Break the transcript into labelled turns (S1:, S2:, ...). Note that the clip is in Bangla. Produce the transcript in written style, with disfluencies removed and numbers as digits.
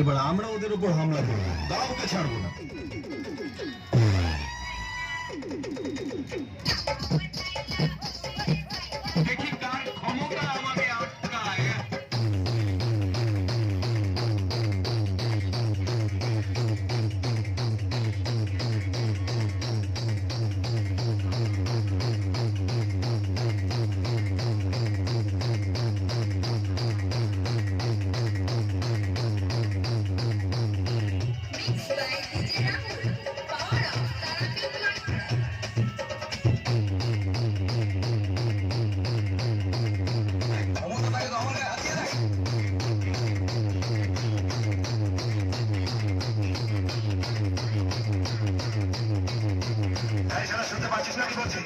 S1: এবার আমরা ওদের উপর হামলা করবো, কাউকে ছাড়বো না।
S2: দেখি কার ক্ষমতা আমাকে আটকায়। শুনতে পাচ্ছিস না কি বলছি?